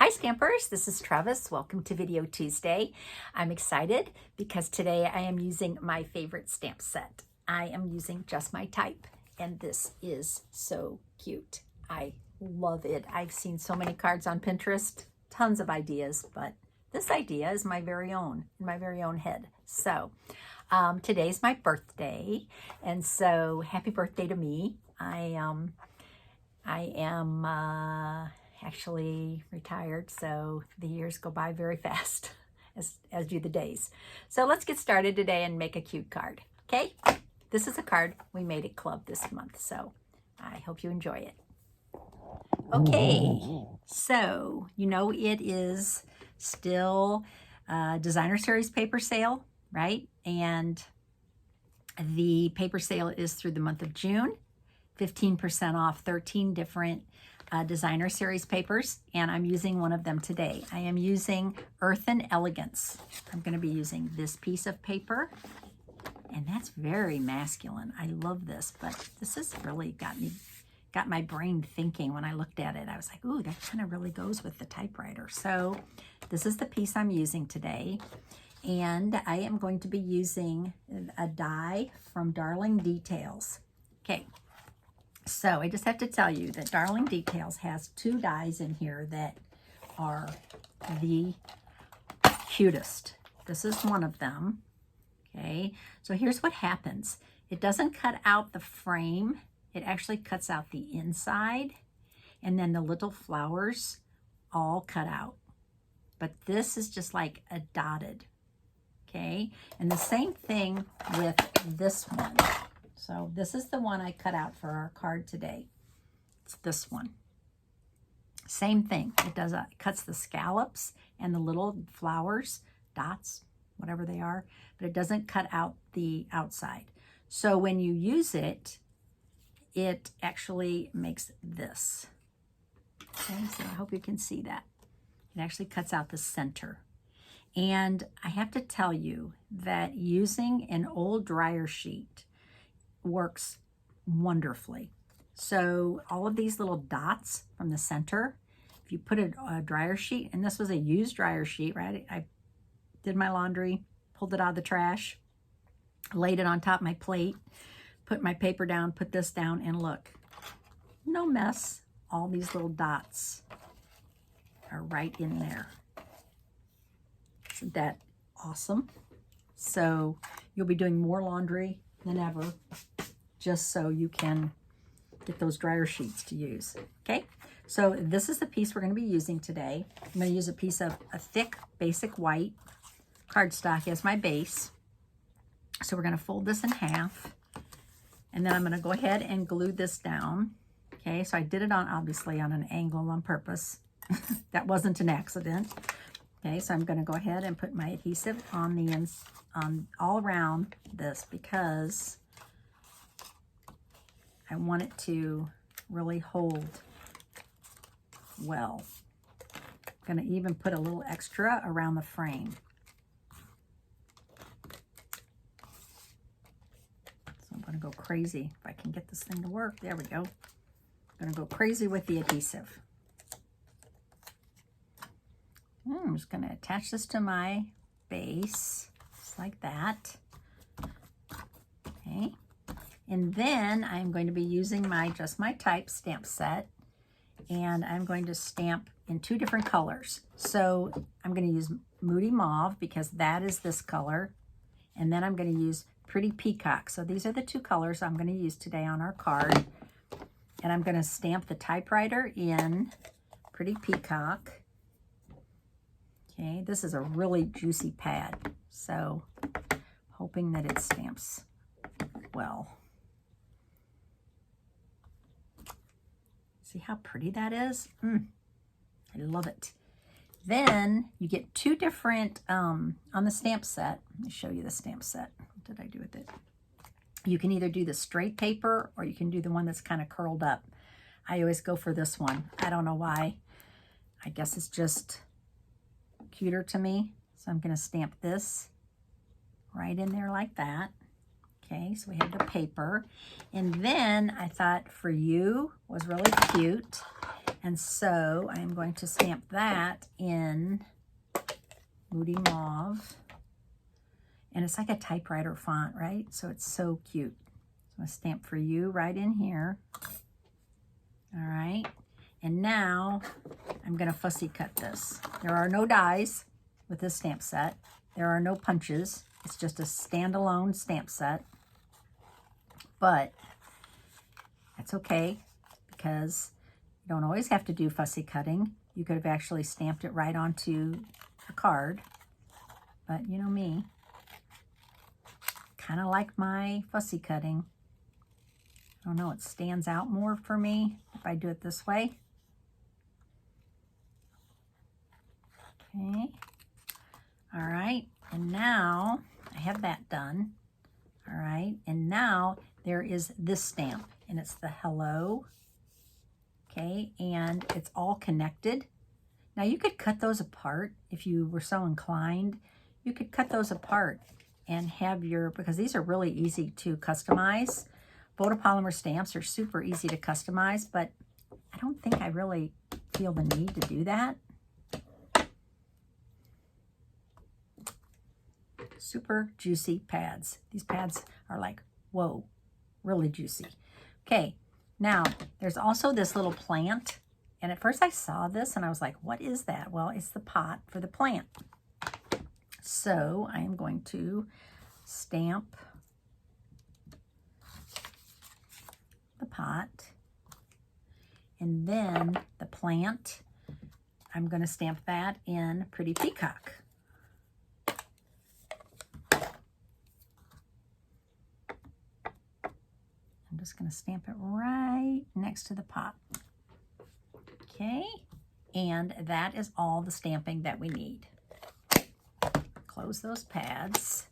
Hi Stampers, this is Trevis. Welcome to Video Tuesday. I'm excited because today I am using my favorite stamp set. I am using Just My Type, and this is so cute. I love it. I've seen so many cards on Pinterest, tons of ideas, but this idea is my very own, in my very own head. So today's my birthday, and so happy birthday to me. I am actually retired, so the years go by very fast, as do the days. So let's get started today and make a cute card, okay? This is a card we made at Club this month, so I hope you enjoy it. Okay, so you know it is still designer series paper sale, right? And the paper sale is through the month of June. 15% off 13 different designer series papers, and I'm using one of them today. I am using Earth and Elegance. I'm going to be using this piece of paper, and that's very masculine. I love this, but this has really got my brain thinking when I looked at it. I was like, ooh, that kind of really goes with the typewriter. So this is the piece I'm using today, and I am going to be using a die from Darling Details. Okay. So I just have to tell you that Darling Details has two dies in here that are the cutest. This is one of them, okay? So here's what happens. It doesn't cut out the frame. It actually cuts out the inside, and then the little flowers all cut out. But this is just like a dotted, okay? And the same thing with this one. So this is the one I cut out for our card today. It's this one. Same thing. It cuts the scallops and the little flowers, dots, whatever they are, but it doesn't cut out the outside. So when you use it, it actually makes this. Okay, so I hope you can see that. It actually cuts out the center. And I have to tell you that using an old dryer sheet works wonderfully. So all of these little dots from the center, if you put a dryer sheet, and this was a used dryer sheet, right? I did my laundry, pulled it out of the trash, laid it on top of my plate, put my paper down, put this down, and look, no mess. All these little dots are right in there. Isn't that awesome? So you'll be doing more laundry than ever, just so you can get those dryer sheets to use. Okay, so this is the piece we're going to be using today. I'm going to use a piece of a thick basic white cardstock as my base. So we're going to fold this in half, and then I'm going to go ahead and glue this down. Okay, so I did it obviously on an angle on purpose. That wasn't an accident. Okay, so I'm going to go ahead and put my adhesive on all around this because I want it to really hold well. I'm going to even put a little extra around the frame. So I'm going to go crazy if I can get this thing to work. There we go. I'm going to go crazy with the adhesive. I'm just going to attach this to my base, just like that. Okay. And then I'm going to be using my Just My Type stamp set, and I'm going to stamp in two different colors. So I'm going to use Moody Mauve because that is this color, and then I'm going to use Pretty Peacock. So these are the two colors I'm going to use today on our card, and I'm going to stamp the typewriter in Pretty Peacock. Okay, this is a really juicy pad, so hoping that it stamps well. See how pretty that is? I love it. Then you get two different, on the stamp set, let me show you the stamp set. What did I do with it? You can either do the straight paper or you can do the one that's kind of curled up. I always go for this one. I don't know why. I guess it's just cuter to me. So I'm going to stamp this right in there like that. Okay, so we have the paper. And then I thought For You was really cute. And so I am going to stamp that in Moody Mauve. And it's like a typewriter font, right? So it's so cute. So I'm going to stamp for you right in here. All right. And now I'm going to fussy cut this. There are no dies with this stamp set. There are no punches. It's just a standalone stamp set. But that's okay because you don't always have to do fussy cutting. You could have actually stamped it right onto a card. But you know me, kind of like my fussy cutting. I don't know, it stands out more for me if I do it this way. Okay. All right. And now I have that done. All right. And now there is this stamp, and it's the hello. Okay. And it's all connected. Now you could cut those apart if you were so inclined. You could cut those apart and have your, because these are really easy to customize. Photopolymer stamps are super easy to customize, but I don't think I really feel the need to do that. Super juicy pads. These pads are like, whoa, really juicy. Okay, now there's also this little plant. And at first I saw this and I was like, what is that? Well, it's the pot for the plant. So I am going to stamp the pot. And then the plant, I'm going to stamp that in Pretty Peacock. I'm just going to stamp it right next to the pot. Okay, and that is all the stamping that we need. Close those pads.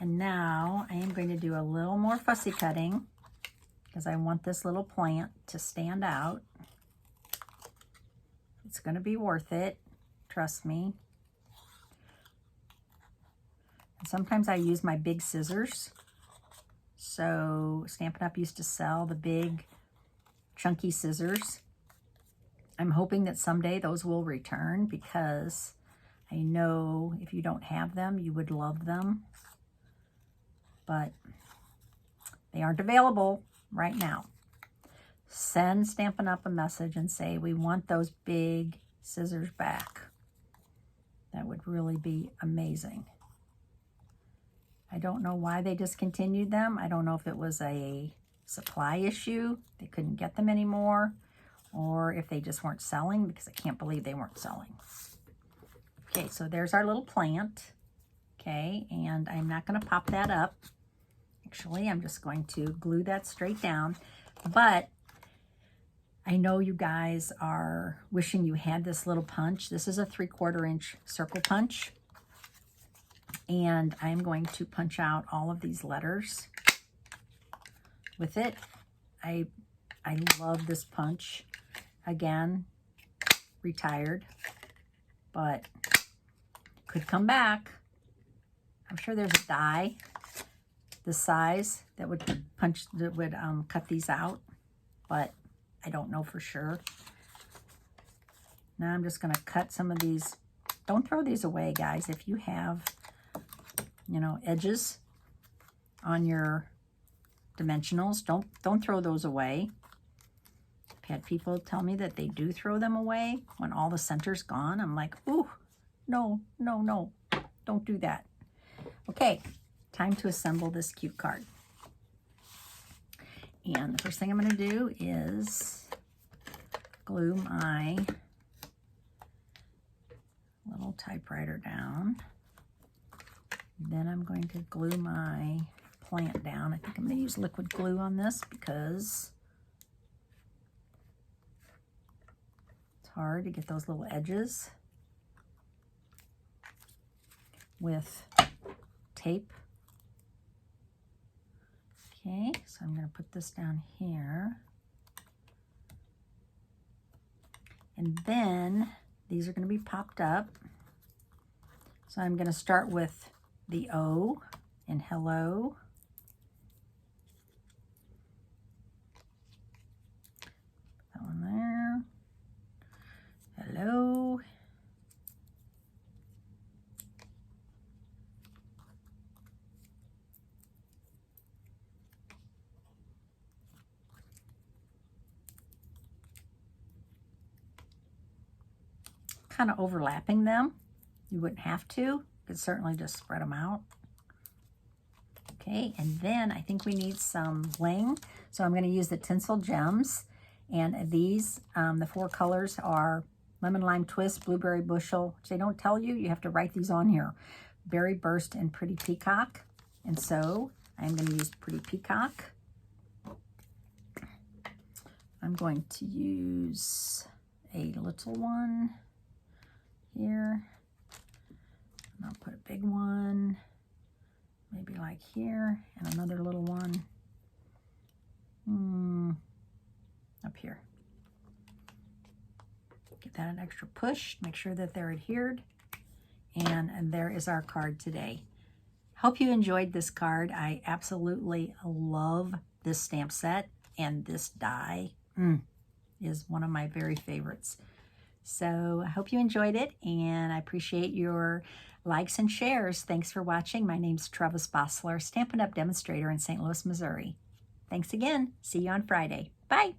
And now I am going to do a little more fussy cutting because I want this little plant to stand out. It's going to be worth it, trust me. And sometimes I use my big scissors. So Stampin' Up! Used to sell the big chunky scissors. I'm hoping that someday those will return because I know if you don't have them, you would love them. But they aren't available right now. Send Stampin' Up! A message and say, we want those big scissors back. That would really be amazing. I don't know why they discontinued them. I don't know if it was a supply issue. They couldn't get them anymore. Or if they just weren't selling, because I can't believe they weren't selling. Okay, so there's our little plant. Okay, and I'm not going to pop that up. Actually, I'm just going to glue that straight down. But I know you guys are wishing you had this little punch. This is a 3/4 inch circle punch. And I'm going to punch out all of these letters with it. I love this punch. Again, retired, but could come back. I'm sure there's a die this size that would punch, that would cut these out, but I don't know for sure. Now I'm just going to cut some of these. Don't throw these away, guys. If you have, you know, edges on your dimensionals, don't throw those away. I've had people tell me that they do throw them away when all the center's gone. I'm like, ooh, no, no, no, don't do that. Okay, time to assemble this cute card. And the first thing I'm going to do is glue my little typewriter down. Then I'm going to glue my plant down. I think I'm going to use liquid glue on this because it's hard to get those little edges with tape. Okay, so I'm going to put this down here. And then these are going to be popped up. So I'm going to start with the O in hello. That one there. below. Kind of overlapping them. You wouldn't have to. You could certainly just spread them out. Okay, and then I think we need some bling. So I'm going to use the Tinsel Gems. And these, the 4 colors are Lemon Lime Twist, Blueberry Bushel, which they don't tell you. You have to write these on here. Berry Burst and Pretty Peacock. And so I'm going to use Pretty Peacock. I'm going to use a little one here. And I'll put a big one, maybe like here, and another little one up here. Give that an extra push, make sure that they're adhered. And there is our card today. Hope you enjoyed this card. I absolutely love this stamp set, and this die is one of my very favorites. So I hope you enjoyed it, and I appreciate your likes and shares. Thanks for watching. My name's Trevis Bossler, Stampin' Up! Demonstrator in St. Louis, Missouri. Thanks again. See you on Friday. Bye.